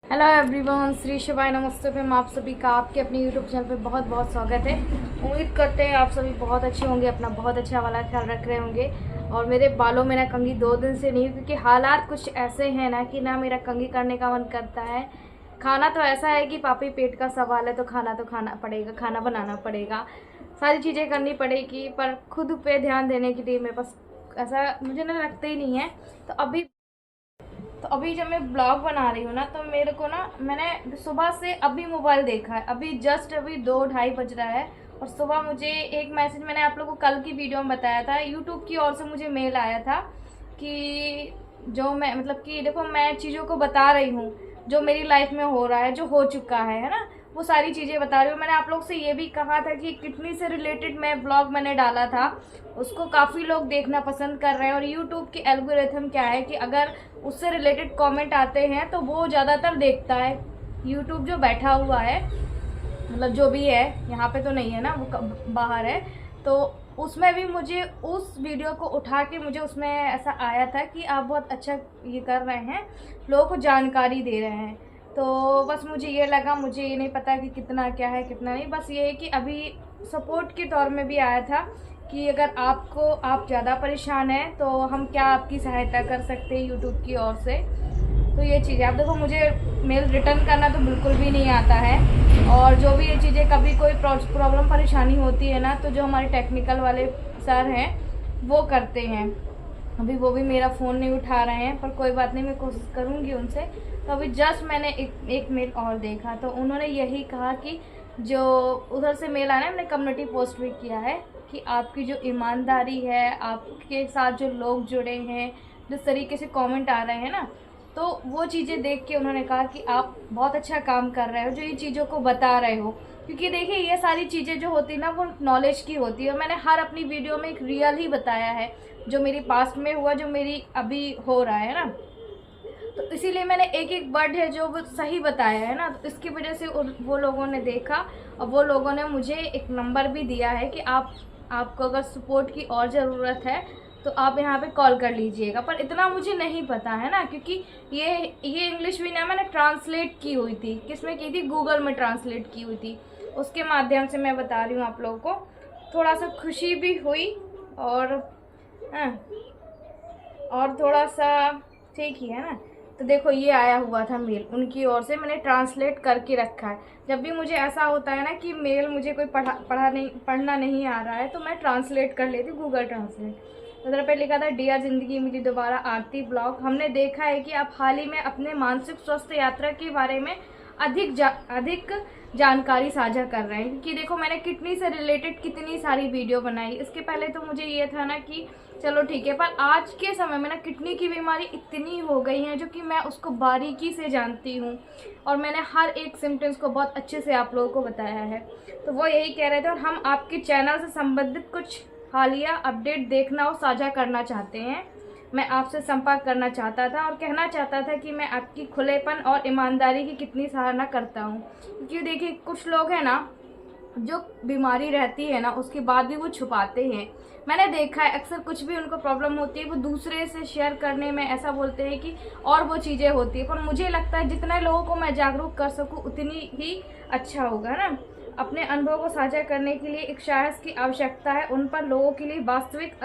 Hello everyone, Shri शिवाय नमस्ते पे आप सभी का आपके अपने यूट्यूब चैनल पे बहुत बहुत स्वागत है। उम्मीद करते हैं आप सभी बहुत अच्छे होंगे, अपना बहुत अच्छा वाला ख्याल रख रहे होंगे। और मेरे बालों में ना कंघी 2 दिन से नहीं, क्योंकि हालात कुछ ऐसे हैं ना कि ना मेरा कंघी करने का मन करता है। खाना तो ऐसा है कि पापी पेट का सवाल है, तो खाना पड़ेगा, खाना बनाना पड़ेगा, सारी चीज़ें करनी पड़ेगी, पर खुद पे ध्यान देने के लिए मेरे पास ऐसा मुझे ना लगता ही नहीं है। तो अभी जब मैं ब्लॉग बना रही हूँ ना, तो मेरे को ना मैंने सुबह से अभी मोबाइल देखा है, अभी जस्ट अभी 2-2:30 बज रहा है। और सुबह मुझे एक मैसेज, मैंने आप लोगों को कल की वीडियो में बताया था, यूट्यूब की ओर से मुझे मेल आया था कि जो मैं मतलब कि देखो, मैं चीज़ों को बता रही हूँ जो मेरी लाइफ में हो रहा है, जो हो चुका है ना, वो सारी चीज़ें बता रही हूँ। मैंने आप लोग से ये भी कहा था कि किडनी से रिलेटेड मैं ब्लॉग मैंने डाला था, उसको काफ़ी लोग देखना पसंद कर रहे हैं। और यूट्यूब की एल्गोरिथम क्या है कि अगर उससे रिलेटेड कमेंट आते हैं तो वो ज़्यादातर देखता है। यूट्यूब जो बैठा हुआ है, मतलब जो भी है, यहाँ पे तो नहीं है ना, वो बाहर है, तो उसमें भी मुझे उस वीडियो को उठा के मुझे उसमें ऐसा आया था कि आप बहुत अच्छा ये कर रहे हैं, लोगों को जानकारी दे रहे हैं। तो बस मुझे ये लगा, मुझे ये नहीं पता कि कितना क्या है कितना नहीं, बस ये है कि अभी सपोर्ट के तौर में भी आया था कि अगर आप ज़्यादा परेशान हैं तो हम क्या आपकी सहायता कर सकते हैं यूट्यूब की ओर से। तो ये चीज़ें, आप देखो, मुझे मेल रिटर्न करना तो बिल्कुल भी नहीं आता है। और जो भी ये चीज़ें, कभी कोई प्रॉब्लम परेशानी होती है ना, तो जो हमारे टेक्निकल वाले सर हैं वो करते हैं। अभी वो भी मेरा फ़ोन नहीं उठा रहे हैं, पर कोई बात नहीं, मैं कोशिश करूँगी उनसे। तो अभी जस्ट मैंने एक मेल और देखा, तो उन्होंने यही कहा कि जो उधर से मेल आया है, हमने कम्युनिटी पोस्ट भी किया है कि आपकी जो ईमानदारी है, आपके साथ जो लोग जुड़े हैं, जिस तरीके से कमेंट आ रहे हैं ना, तो वो चीज़ें देख के उन्होंने कहा कि आप बहुत अच्छा काम कर रहे हो जो ये चीज़ों को बता रहे हो। क्योंकि देखिए, ये सारी चीज़ें जो होती है ना, वो नॉलेज की होती है, और मैंने हर अपनी वीडियो में एक रियल ही बताया है, जो मेरी पास्ट में हुआ, जो मेरी अभी हो रहा है ना। तो इसीलिए मैंने एक एक वर्ड है जो वो सही बताया है ना, तो इसकी वजह से वो लोगों ने देखा, और वो लोगों ने मुझे एक नंबर भी दिया है कि आपको अगर सपोर्ट की और ज़रूरत है तो आप यहाँ पे कॉल कर लीजिएगा। पर इतना मुझे नहीं पता है ना, क्योंकि ये इंग्लिश भी ना मैंने ट्रांसलेट की हुई थी, किसमें की थी, गूगल में ट्रांसलेट की हुई थी, उसके माध्यम से मैं बता रही हूँ आप लोगों को। थोड़ा सा खुशी भी हुई, और हाँ, और थोड़ा सा ठीक ही है ना। तो देखो, ये आया हुआ था मेल उनकी ओर से, मैंने ट्रांसलेट करके रखा है। जब भी मुझे ऐसा होता है ना कि मेल मुझे कोई पढ़ना नहीं आ रहा है, तो मैं ट्रांसलेट कर लेती हूँ, गूगल ट्रांसलेट। तो उधर पे लिखा था, डियर जिंदगी मिली दोबारा, आरती ब्लॉग, हमने देखा है कि आप हाल ही में अपने मानसिक स्वास्थ्य यात्रा के बारे में अधिक जानकारी साझा कर रहे हैं। क्योंकि देखो, मैंने किडनी से रिलेटेड कितनी सारी वीडियो बनाई। इसके पहले तो मुझे ये था ना कि चलो ठीक है, पर आज के समय में ना किडनी की बीमारी इतनी हो गई है जो कि मैं उसको बारीकी से जानती हूँ, और मैंने हर एक सिम्टम्स को बहुत अच्छे से आप लोगों को बताया है। तो वो यही कह रहे थे, और हम आपके चैनल से संबंधित कुछ हालिया अपडेट देखना और साझा करना चाहते हैं। मैं आपसे संपर्क करना चाहता था और कहना चाहता था कि मैं आपकी खुलेपन और ईमानदारी की कितनी सराहना करता हूँ। क्योंकि देखिए, कुछ लोग हैं ना, जो बीमारी रहती है ना, उसके बाद भी वो छुपाते हैं। मैंने देखा है, अक्सर कुछ भी उनको प्रॉब्लम होती है, वो दूसरे से शेयर करने में ऐसा बोलते हैं कि और वो चीज़ें होती है। पर मुझे लगता है जितने लोगों को मैं जागरूक कर सकूँ उतनी ही अच्छा होगा ना। अपने अनुभव को साझा करने के लिए एक साहस की आवश्यकता है, उन पर लोगों के लिए वास्तविक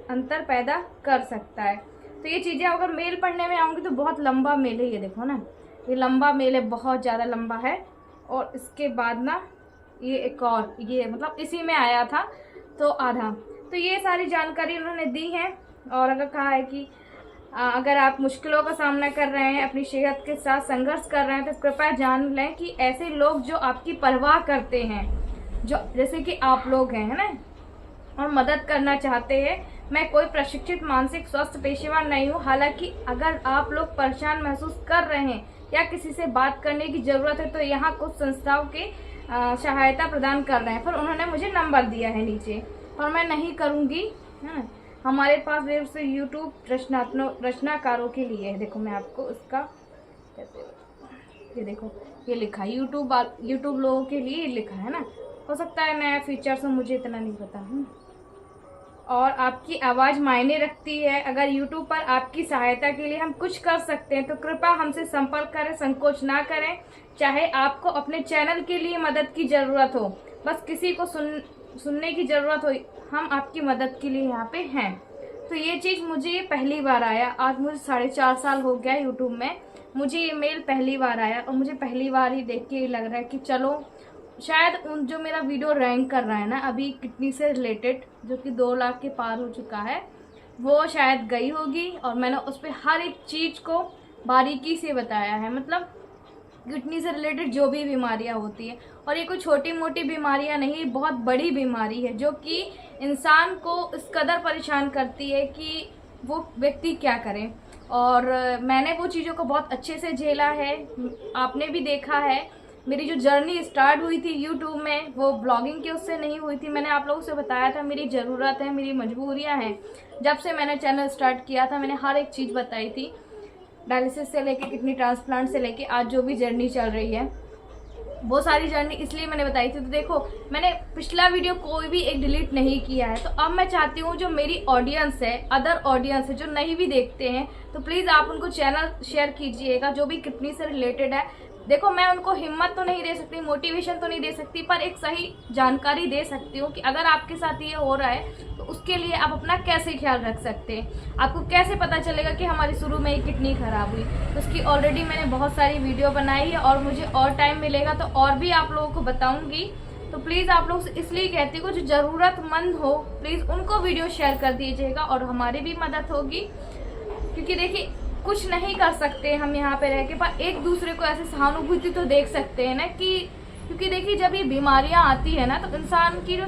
अंतर पैदा कर सकता है। तो ये चीज़ें अगर मेल पढ़ने में आऊँगी तो बहुत लंबा मेल है, ये देखो ना, ये लंबा मेल है, बहुत ज़्यादा लंबा है। और इसके बाद ना ये एक और, ये मतलब इसी में आया था, तो आधा। तो ये सारी जानकारी उन्होंने दी है। और अगर कहा है कि अगर आप मुश्किलों का सामना कर रहे हैं, अपनी सेहत के साथ संघर्ष कर रहे हैं, तो कृपया जान लें कि ऐसे लोग जो आपकी परवाह करते हैं, जो जैसे कि आप लोग हैं, है ना, और मदद करना चाहते हैं। मैं कोई प्रशिक्षित मानसिक स्वास्थ्य पेशेवर नहीं हूँ। हालांकि अगर आप लोग परेशान महसूस कर रहे हैं या किसी से बात करने की ज़रूरत है, तो यहाँ कुछ संस्थाओं के सहायता प्रदान कर रहे हैं। पर उन्होंने मुझे नंबर दिया है नीचे, पर मैं नहीं करूँगी, है ना। हमारे पास से यूट्यूब रचनाकारों के लिए है। देखो, मैं आपको इसका, ये देखो, ये लिखा है यूट्यूब लोगों के लिए लिखा है ना। हो सकता है नया फीचर से, मुझे इतना नहीं पता है। और आपकी आवाज़ मायने रखती है। अगर YouTube पर आपकी सहायता के लिए हम कुछ कर सकते हैं तो कृपया हमसे संपर्क करें, संकोच ना करें। चाहे आपको अपने चैनल के लिए मदद की ज़रूरत हो, बस किसी को सुनने की ज़रूरत हो, हम आपकी मदद के लिए यहाँ पे हैं। तो ये चीज़ मुझे पहली बार आया। आज मुझे 4.5 साल हो गया यूट्यूब में, मुझे ये मेल पहली बार आया और मुझे पहली बार ही देख के लग रहा है कि चलो शायद उन जो मेरा वीडियो रैंक कर रहा है ना अभी किडनी से रिलेटेड, जो कि 2 लाख के पार हो चुका है, वो शायद गई होगी। और मैंने उस पर हर एक चीज़ को बारीकी से बताया है, मतलब किडनी से रिलेटेड जो भी बीमारियां होती है। और ये कोई छोटी मोटी बीमारियां नहीं, बहुत बड़ी बीमारी है जो कि इंसान को इस कदर परेशान करती है कि वो व्यक्ति क्या करे। और मैंने वो चीज़ों को बहुत अच्छे से झेला है, आपने भी देखा है। मेरी जो जर्नी स्टार्ट हुई थी यूट्यूब में वो ब्लॉगिंग के उससे नहीं हुई थी। मैंने आप लोगों से बताया था मेरी ज़रूरत है, मेरी मजबूरियां हैं। जब से मैंने चैनल स्टार्ट किया था मैंने हर एक चीज़ बताई थी, डायलिसिस से लेके किडनी ट्रांसप्लांट से लेके आज जो भी जर्नी चल रही है, वो सारी जर्नी इसलिए मैंने बताई थी। तो देखो मैंने पिछला वीडियो कोई भी एक डिलीट नहीं किया है। तो अब मैं चाहती हूँ जो मेरी ऑडियंस है, अदर ऑडियंस है जो नहीं भी देखते हैं, तो प्लीज़ आप उनको चैनल शेयर कीजिएगा जो भी किडनी से रिलेटेड है। देखो मैं उनको हिम्मत तो नहीं दे सकती, मोटिवेशन तो नहीं दे सकती, पर एक सही जानकारी दे सकती हूँ कि अगर आपके साथ ये हो रहा है तो उसके लिए आप अपना कैसे ख्याल रख सकते हैं। आपको कैसे पता चलेगा कि हमारी शुरू में ही किडनी खराब हुई, तो उसकी ऑलरेडी मैंने बहुत सारी वीडियो बनाई है और मुझे और टाइम मिलेगा तो और भी आप लोगों को बताऊंगी। तो प्लीज़ आप लोग से इसलिए कहती हूँ जो ज़रूरतमंद हो प्लीज़ उनको वीडियो शेयर कर दीजिएगा और हमारी भी मदद होगी। क्योंकि देखिए कुछ नहीं कर सकते हम यहाँ पे रह के, पर एक दूसरे को ऐसे सहानुभूति तो देख सकते हैं ना कि, क्योंकि देखिए जब ये बीमारियाँ आती है ना तो इंसान की जो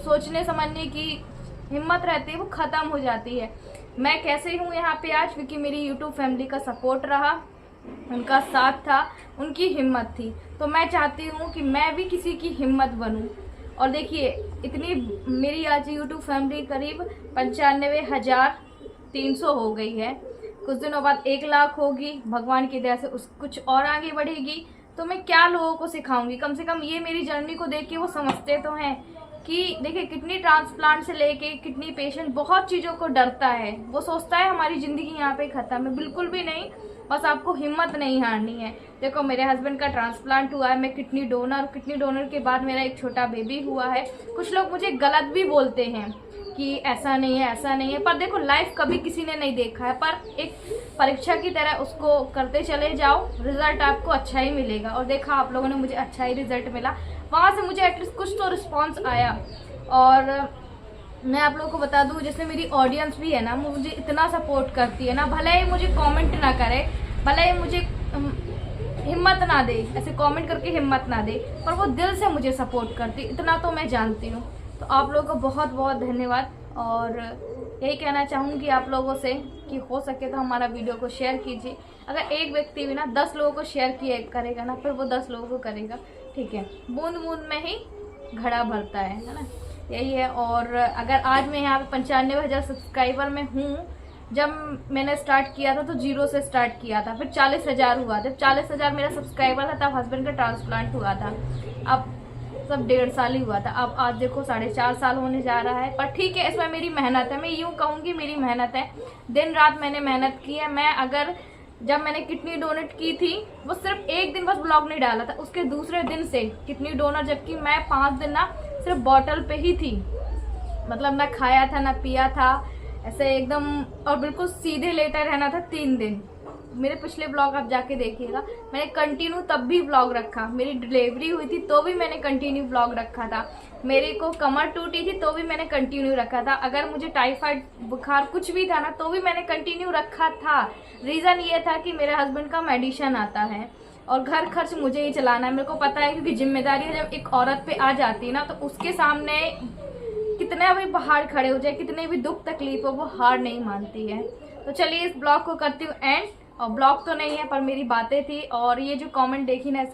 सोचने समझने की हिम्मत रहती है वो ख़त्म हो जाती है। मैं कैसे हूँ यहाँ पे आज, क्योंकि मेरी यूट्यूब फैमिली का सपोर्ट रहा, उनका साथ था, उनकी हिम्मत थी। तो मैं चाहती हूँ कि मैं भी किसी की हिम्मत बनूँ। और देखिए इतनी मेरी आज यूट्यूब फैमिली करीब 95,300 हो गई है। कुछ दिनों बाद 1 लाख होगी, भगवान की दया से कुछ और आगे बढ़ेगी। तो मैं क्या लोगों को सिखाऊंगी, कम से कम ये मेरी जर्नी को देख के वो समझते तो हैं कि देखिए किडनी ट्रांसप्लांट से लेके किडनी पेशेंट बहुत चीज़ों को डरता है, वो सोचता है हमारी ज़िंदगी यहाँ पे ख़त्म है। बिल्कुल भी नहीं, बस आपको हिम्मत नहीं हारनी है। देखो मेरे हस्बैंड का ट्रांसप्लांट हुआ है, मैं किडनी डोनर के बाद मेरा एक छोटा बेबी हुआ है। कुछ लोग मुझे गलत भी बोलते हैं कि ऐसा नहीं है ऐसा नहीं है, पर देखो लाइफ कभी किसी ने नहीं देखा है, पर एक परीक्षा की तरह उसको करते चले जाओ, रिजल्ट आपको अच्छा ही मिलेगा। और देखा आप लोगों ने मुझे अच्छा ही रिजल्ट मिला, वहाँ से मुझे एटलीस्ट कुछ तो रिस्पॉन्स आया। और मैं आप लोगों को बता दूँ जैसे मेरी ऑडियंस भी है ना, मुझे इतना सपोर्ट करती है ना, भले ही मुझे कमेंट ना करे, भले ही मुझे हिम्मत ना दे, ऐसे कमेंट करके हिम्मत ना दे, पर वो दिल से मुझे सपोर्ट करती, इतना तो मैं जानती हूँ। तो आप लोगों को बहुत बहुत धन्यवाद। और यही कहना चाहूँगी आप लोगों से कि हो सके तो हमारा वीडियो को शेयर कीजिए। अगर एक व्यक्ति भी ना 10 लोगों को शेयर किया करेगा ना, फिर वो 10 लोगों को करेगा, ठीक है। बूंद बूंद में ही घड़ा भरता है ना, यही है। और अगर आज मैं यहाँ पे 95,000 सब्सक्राइबर में हूँ, जब मैंने स्टार्ट किया था तो 0 से स्टार्ट किया था, फिर 40,000 हुआ। जब 40,000 मेरा सब्सक्राइबर था तब हस्बैंड का ट्रांसप्लांट हुआ था, अब सब 1.5 साल ही हुआ था। अब आज देखो 4.5 साल होने जा रहा है। पर ठीक है, इसमें मेरी मेहनत है, मैं यूँ कहूँगी मेरी मेहनत है। दिन रात मैंने मेहनत की है। मैं अगर जब मैंने किडनी डोनेट की थी वो सिर्फ एक दिन बस ब्लॉग नहीं डाला था, उसके दूसरे दिन से किडनी डोनर, जबकि मैं 5 दिन ना सिर्फ बॉटल पे ही थी, मतलब ना खाया था ना पिया था, ऐसे एकदम, और बिल्कुल सीधे लेटा रहना था 3 दिन। मेरे पिछले ब्लॉग आप जाके देखिएगा, मैंने कंटिन्यू तब भी ब्लॉग रखा। मेरी डिलीवरी हुई थी तो भी मैंने कंटिन्यू ब्लॉग रखा था। मेरे को कमर टूटी थी तो भी मैंने कंटिन्यू रखा था। अगर मुझे टाइफाइड बुखार कुछ भी था ना तो भी मैंने कंटिन्यू रखा था। रीज़न ये था कि मेरे हस्बैंड का मेडिसिन आता है और घर खर्च मुझे ही चलाना है, मेरे को पता है। क्योंकि जिम्मेदारी जब एक औरत पे आ जाती है ना तो उसके सामने कितने भी पहाड़ खड़े हो जाए, कितने भी दुख तकलीफ हो, वो हार नहीं मानती है। तो चलिए इस ब्लॉग को करती हूँ एंड। और ब्लॉग तो नहीं है पर मेरी बातें थी, और ये जो कमेंट देखी ना,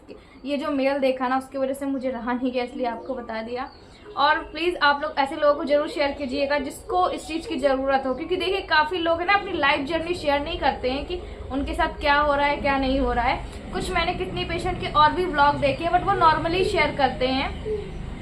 ये जो मेल देखा ना, उसकी वजह से मुझे रहा नहीं गया, इसलिए आपको बता दिया। और प्लीज़ आप लोग ऐसे लोगों को जरूर शेयर कीजिएगा जिसको इस चीज़ की ज़रूरत हो। क्योंकि देखिए काफ़ी लोग है ना अपनी लाइफ जर्नी शेयर नहीं करते हैं कि उनके साथ क्या हो रहा है क्या नहीं हो रहा है। कुछ मैंने किडनी पेशेंट के और भी ब्लॉग देखे हैं बट वो नॉर्मली शेयर करते हैं,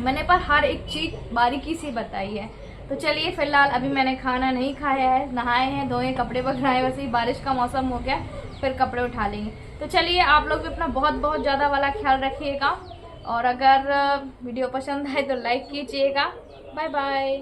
मैंने पर हर एक चीज़ बारीकी से बताई है। तो चलिए फिलहाल अभी मैंने खाना नहीं खाया है, नहाए हैं, धोए, कपड़े पकड़ाए, वैसे ही बारिश का मौसम हो गया, फिर कपड़े उठा लेंगे। तो चलिए आप लोग भी अपना बहुत बहुत ज़्यादा वाला ख्याल रखिएगा, और अगर वीडियो पसंद आए तो लाइक कीजिएगा। Bye bye.